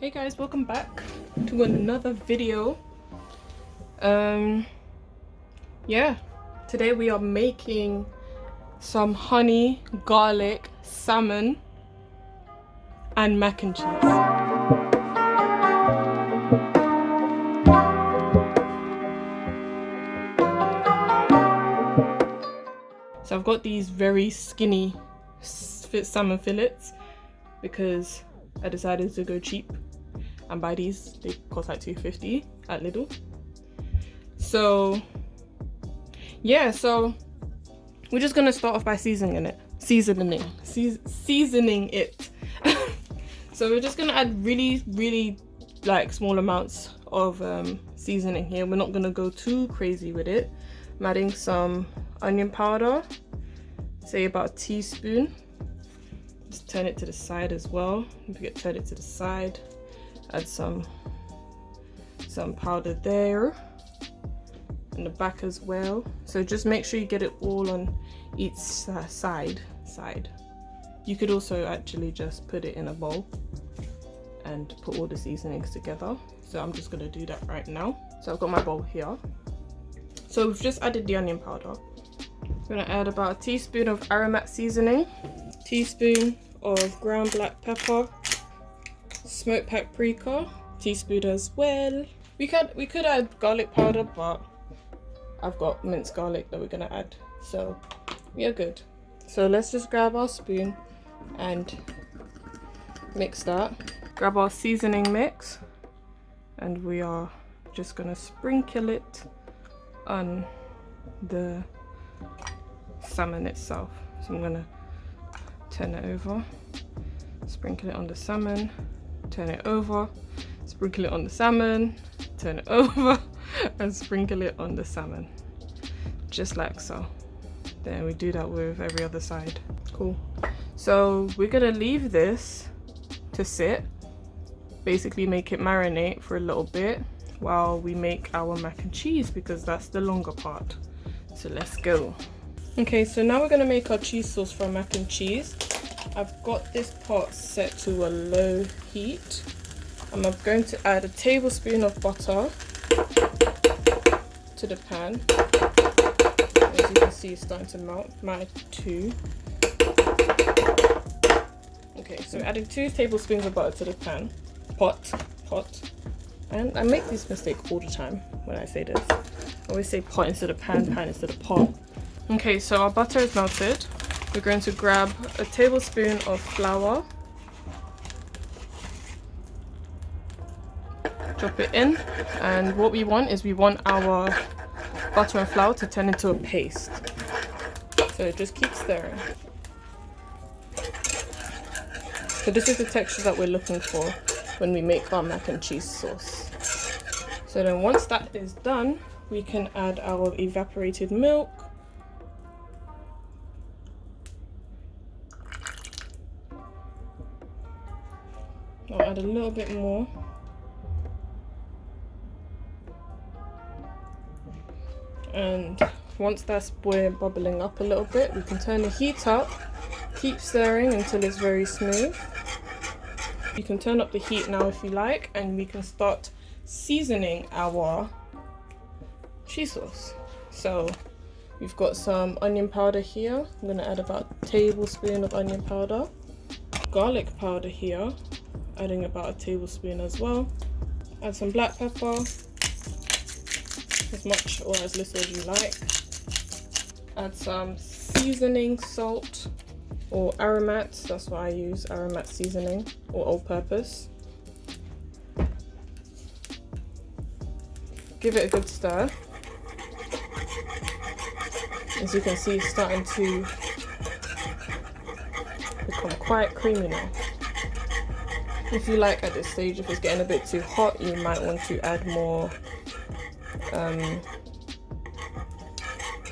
Hey guys, welcome back to another video. Yeah, today we are making some honey garlic salmon and mac and cheese. So I've got these very skinny salmon fillets because I decided to go cheap and buy these. They cost like $2.50 at Lidl. So yeah, so we're just gonna start off by seasoning it. So we're just gonna add really like small amounts of seasoning here. We're not gonna go too crazy with it. I'm adding some onion powder, say about a teaspoon. Just turn it to the side as well. Don't forget to turn it to the side. Add some powder there in the back as well. So just make sure you get it all on each side. You could also actually just put it in a bowl and put all the seasonings together. So I'm just gonna do that right now. So I've got my bowl here. So we've just added the onion powder. I'm gonna add about a teaspoon of Aromat seasoning, teaspoon of ground black pepper, smoked paprika, teaspoon as well. We could add garlic powder, but I've got minced garlic that we're gonna add, so we are good. So let's just grab our spoon and mix that. Grab our seasoning mix, and we are just gonna sprinkle it on the salmon itself. So I'm gonna turn it over, sprinkle it on the salmon, turn it over, sprinkle it on the salmon, turn it over, and sprinkle it on the salmon, just like so. Then we do that with every other side. Cool. So we're gonna leave this to sit, basically make it marinate for a little bit while we make our mac and cheese, because that's the longer part. So let's go. Okay, so now we're gonna make our cheese sauce for mac and cheese. I've got this pot set to a low heat. I'm going to add a tablespoon of butter to the pan. As you can see, it's starting to melt. My two. Okay, so adding 2 tablespoons of butter to the pan. Pot. And I make this mistake all the time when I say this. I always say pot instead of pan instead of pot. Okay, so our butter is melted. We're going to grab a tablespoon of flour, drop it in, and what we want is our butter and flour to turn into a paste. So just keep stirring. So this is the texture that we're looking for when we make our mac and cheese sauce. So then once that is done, we can add our evaporated milk. I'll add a little bit more. And once that's bubbling up a little bit, we can turn the heat up, keep stirring until it's very smooth. You can turn up the heat now if you like, and we can start seasoning our cheese sauce. So we've got some onion powder here. I'm gonna add about a tablespoon of onion powder. Garlic powder here, adding about a tablespoon as well. Add some black pepper, as much or as little as you like. Add some seasoning salt or Aromat, that's what I use, Aromat seasoning, or All-Purpose. Give it a good stir. As you can see, it's starting to become quite creamy now. If you like at this stage, if it's getting a bit too hot, you might want to add more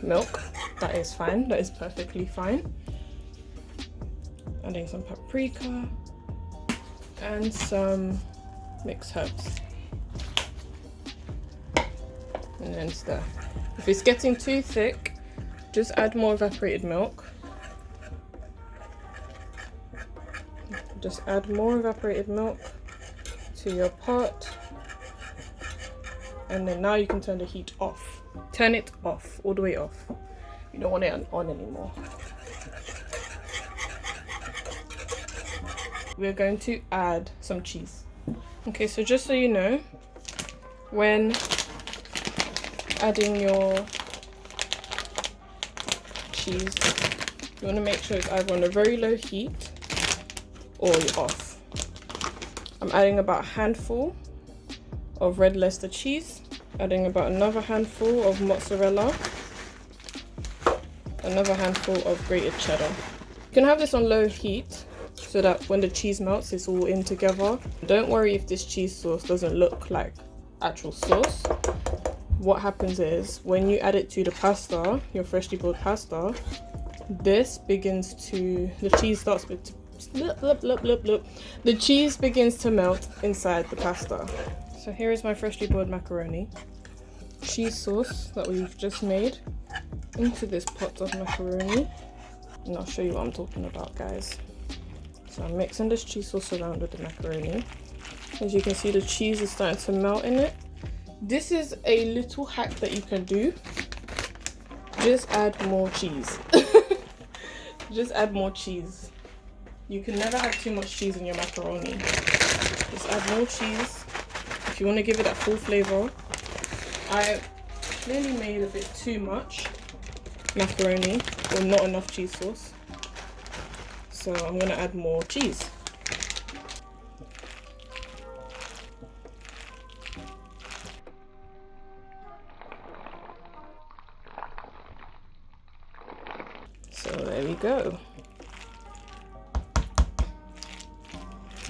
milk. That is fine, that is perfectly fine. Adding some paprika and some mixed herbs. And then stir. If it's getting too thick, just add more evaporated milk. Just add more evaporated milk to your pot, and then now you can turn the heat off. Turn it off, all the way off. You don't want it on anymore. We're going to add some cheese. Okay, so just so you know, when adding your cheese, you want to make sure it's either on a very low heat or you're off. I'm adding about a handful of Red Leicester cheese, adding about another handful of mozzarella, another handful of grated cheddar. You can have this on low heat so that when the cheese melts, it's all in together. Don't worry if this cheese sauce doesn't look like actual sauce. What happens is when you add it to the pasta, your freshly boiled pasta, this begins to, the cheese starts to the cheese begins to melt inside the pasta. So here is my freshly boiled macaroni. Cheese sauce that we've just made into this pot of macaroni, and I'll show you what I'm talking about, guys. So I'm mixing this cheese sauce around with the macaroni. As you can see, the cheese is starting to melt in it. This is a little hack that you can do. Just add more cheese. Just add more cheese. You can never have too much cheese in your macaroni. Just add more cheese if you want to give it that full flavor. I clearly made a bit too much macaroni, or not enough cheese sauce. So I'm going to add more cheese. So there we go.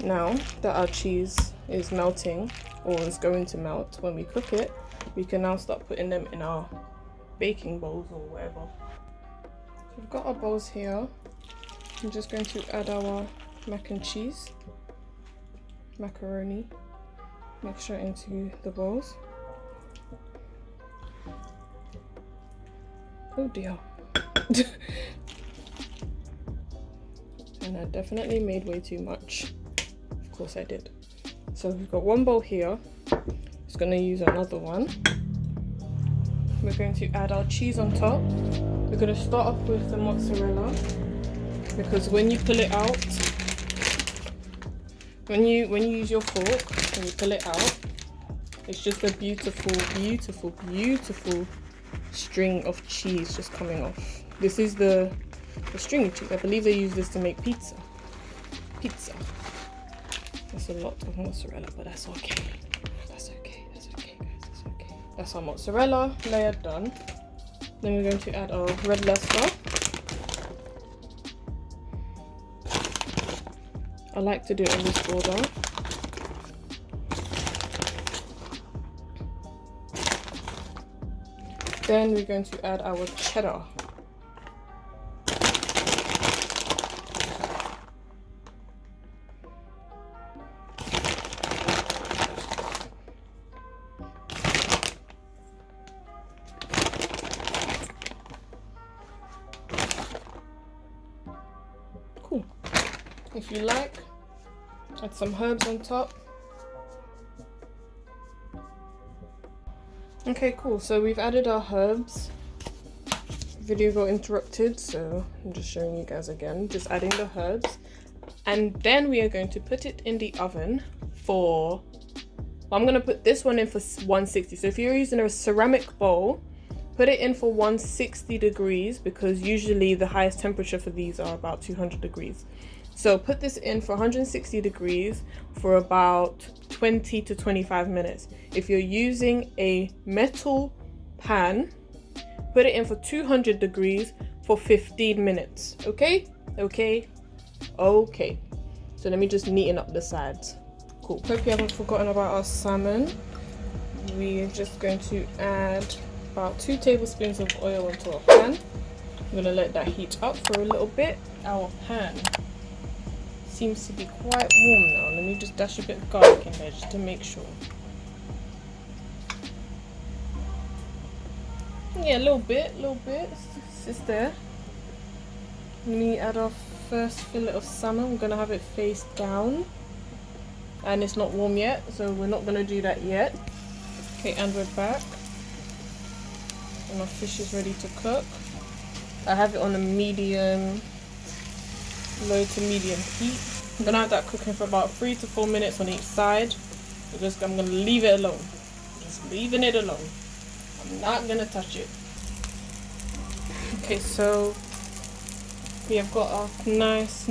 Now that our cheese is melting, or is going to melt when we cook it, we can now start putting them in our baking bowls or whatever. So we've got our bowls here. I'm just going to add our mac and cheese, macaroni mixture into the bowls. Oh dear. And I definitely made way too much. Of course I did. So we've got one bowl here. Just going to use another one. We're going to add our cheese on top. We're going to start off with the mozzarella, because when you pull it out, when you use your fork and you pull it out, it's just a beautiful, beautiful, beautiful string of cheese just coming off. This is the stringy cheese. I believe they use this to make pizza. That's a lot of mozzarella, but that's okay. That's okay, guys, that's okay. That's our mozzarella layer done. Then we're going to add our Red Leicester. I like to do it in this order. Then we're going to add our cheddar. Cool. If you like, add some herbs on top. Okay, cool. So we've added our herbs. Video got interrupted, so I'm just showing you guys again. Just adding the herbs. And then we are going to put it in the oven for... Well, I'm going to put this one in for 160. So if you're using a ceramic bowl, put it in for 160 degrees, because usually the highest temperature for these are about 200 degrees. So put this in for 160 degrees for about 20 to 25 minutes. If you're using a metal pan, put it in for 200 degrees for 15 minutes. Okay? Okay? Okay. So let me just neaten up the sides. Cool. Hope you haven't forgotten about our salmon. We're just going to add about 2 tablespoons of oil onto our pan. I'm going to let that heat up for a little bit. Our pan seems to be quite warm now. Let me just dash a bit of garlic in there just to make sure. Yeah, a little bit, it's there. Let me add our first fillet of salmon. I'm gonna have it face down. and it's not warm yet, so we're not gonna do that yet. Okay, and we're back. And our fish is ready to cook. I have it on a medium, low to medium heat. I'm gonna have that cooking for about 3 to 4 minutes on each side. I'm gonna leave it alone. Just leaving it alone. I'm not gonna touch it. Okay, so we have got our nice,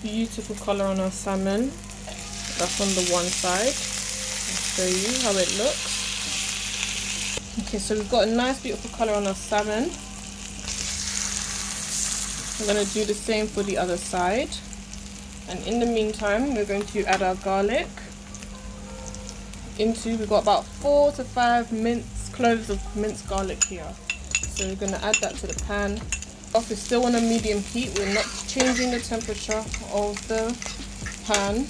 beautiful color on our salmon. That's on the one side. I'll show you how it looks. Okay, so we've got a nice, beautiful color on our salmon. I'm gonna do the same for the other side. And in the meantime, we're going to add our garlic. We've got about 4 to 5 cloves of minced garlic here. So we're going to add that to the pan. Off is still on a medium heat. We're not changing the temperature of the pan.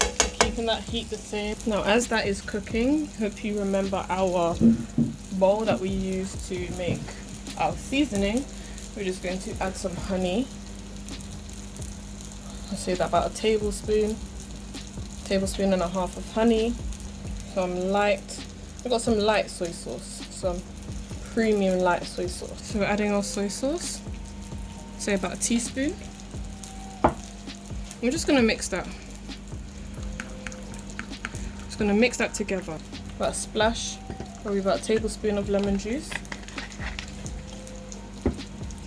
We're keeping that heat the same. Now as that is cooking, hope you remember our bowl that we used to make our seasoning. We're just going to add some honey. I'll say that about a tablespoon and a half of honey. We've got some light soy sauce, some premium light soy sauce. So we're adding our soy sauce, say about a teaspoon. I'm just gonna mix that. Just gonna mix that together. About a splash, probably about a tablespoon of lemon juice.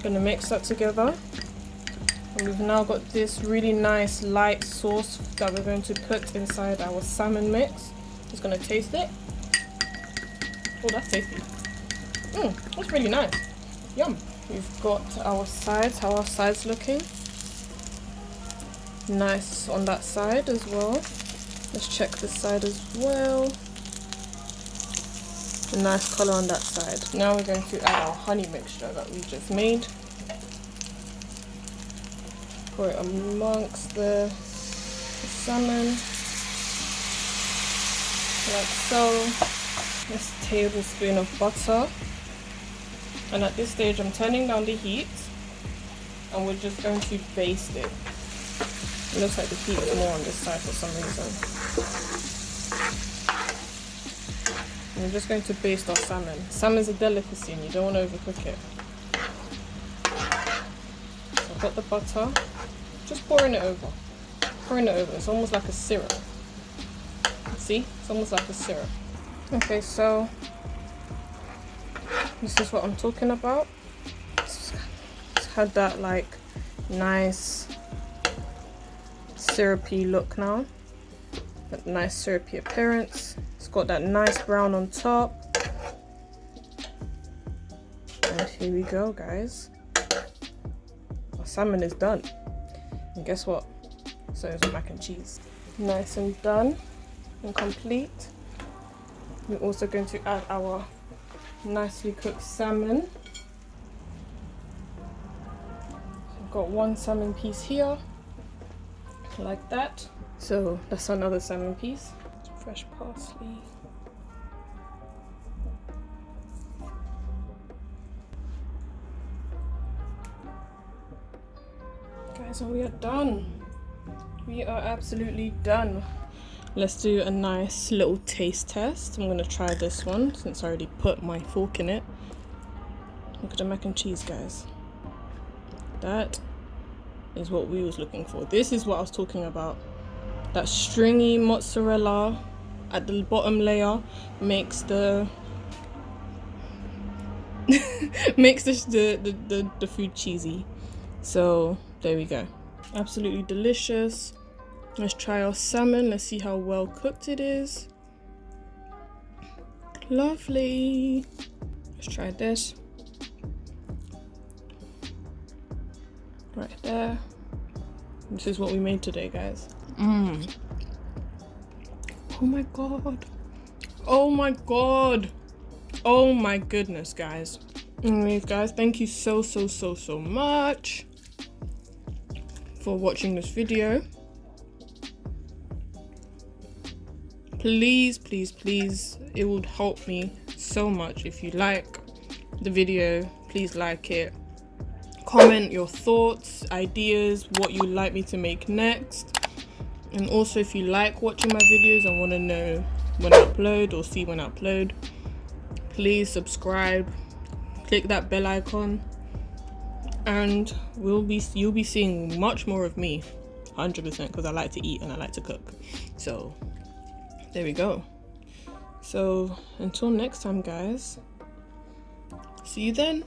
Gonna mix that together. And we've now got this really nice light sauce that we're going to put inside our salmon mix. Just gonna taste it. Oh, that's tasty. That's really nice. Yum. We've got our sides. How are our sides looking? Nice on that side as well. Let's check this side as well. A nice color on that side. Now we're going to add our honey mixture that we just made. Pour it amongst the salmon, like so. This tablespoon of butter, and at this stage I'm turning down the heat and we're just going to baste it. It looks like the heat is more on this side for some reason. And we're just going to baste our salmon. Salmon's a delicacy and you don't want to overcook it. So I've got the butter. Just pouring it over. It's almost like a syrup. See? It's almost like a syrup. Okay, so this is what I'm talking about. It's had that like nice syrupy look now. That nice syrupy appearance. It's got that nice brown on top. And here we go, guys. Our salmon is done. And guess what? So is the mac and cheese. Nice and done and complete. We're also going to add our nicely cooked salmon. I've got one salmon piece here, like that. So that's another salmon piece. Some fresh parsley. Guys, we are done. We are absolutely done. Let's do a nice little taste test. I'm gonna try this one since I already put my fork in it. Look at the mac and cheese, guys. That is what we was looking for. This is what I was talking about. That stringy mozzarella at the bottom layer makes the the food cheesy. So there we go. Absolutely delicious. Let's try our salmon. Let's see how well cooked it is. Lovely. Let's try this. Right there. This is what we made today, guys. Oh my god. Oh my god. Oh my goodness, guys. Anyways, guys, thank you so much for watching this video. Please, it would help me so much if you like the video. Please like it. Comment your thoughts, ideas, what you'd like me to make next. And also, if you like watching my videos and want to know when I upload or see when I upload, please subscribe, click that bell icon, and you'll be seeing much more of me, 100%, because I like to eat and I like to cook. So there we go. So until next time, guys, see you then.